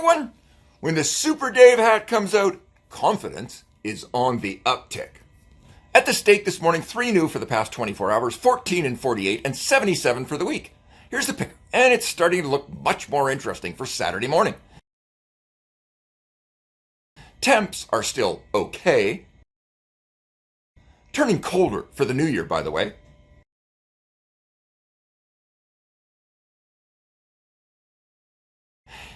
everyone. When the Super Dave hat comes out, confidence is on the uptick. At the stake this morning, 3 new for the past 24 hours, 14 and 48, and 77 for the week. Here's the pick, and it's starting to look much more interesting for Saturday morning. Temps are still okay. Turning colder for the new year, by the way.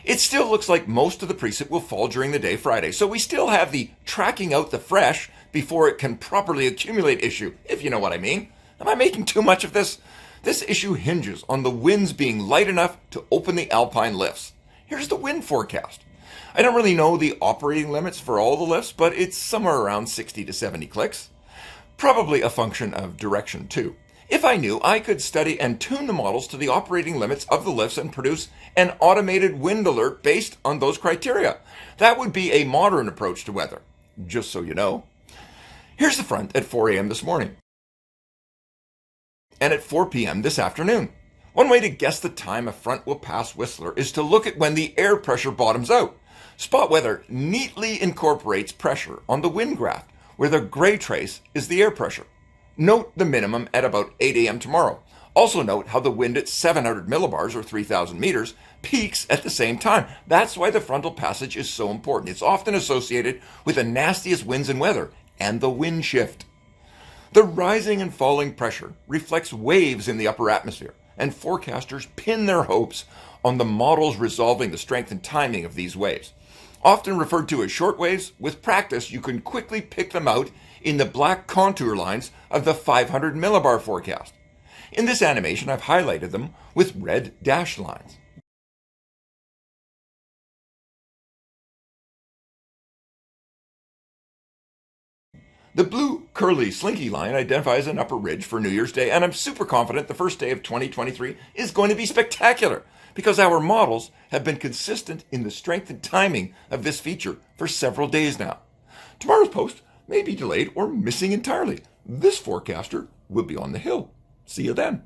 It still looks like most of the precip will fall during the day Friday, so we still have the tracking out the fresh before it can properly accumulate issue, if you know what I mean. Am I making too much of this? This issue hinges on the winds being light enough to open the alpine lifts. Here's the wind forecast. I don't really know the operating limits for all the lifts, but it's somewhere around 60 to 70 clicks. Probably a function of direction too. If I knew, I could study and tune the models to the operating limits of the lifts and produce an automated wind alert based on those criteria. That would be a modern approach to weather, just so you know. Here's the front at 4 a.m. this morning and at 4 p.m. this afternoon. One way to guess the time a front will pass Whistler is to look at when the air pressure bottoms out. Spot weather neatly incorporates pressure on the wind graph, where the gray trace is the air pressure. Note the minimum at about 8 a.m. tomorrow. Also note how the wind at 700 millibars or 3,000 meters peaks at the same time. That's why the frontal passage is so important. It's often associated with the nastiest winds and weather and the wind shift. The rising and falling pressure reflects waves in the upper atmosphere, and forecasters pin their hopes on the models resolving the strength and timing of these waves. Often referred to as short waves, with practice you can quickly pick them out in the black contour lines of the 500 millibar forecast. In this animation, I've highlighted them with red dashed lines. The blue curly slinky line identifies an upper ridge for New Year's Day, and I'm super confident the first day of 2023 is going to be spectacular because our models have been consistent in the strength and timing of this feature for several days now. Tomorrow's post may be delayed or missing entirely. This forecaster will be on the hill. See you then.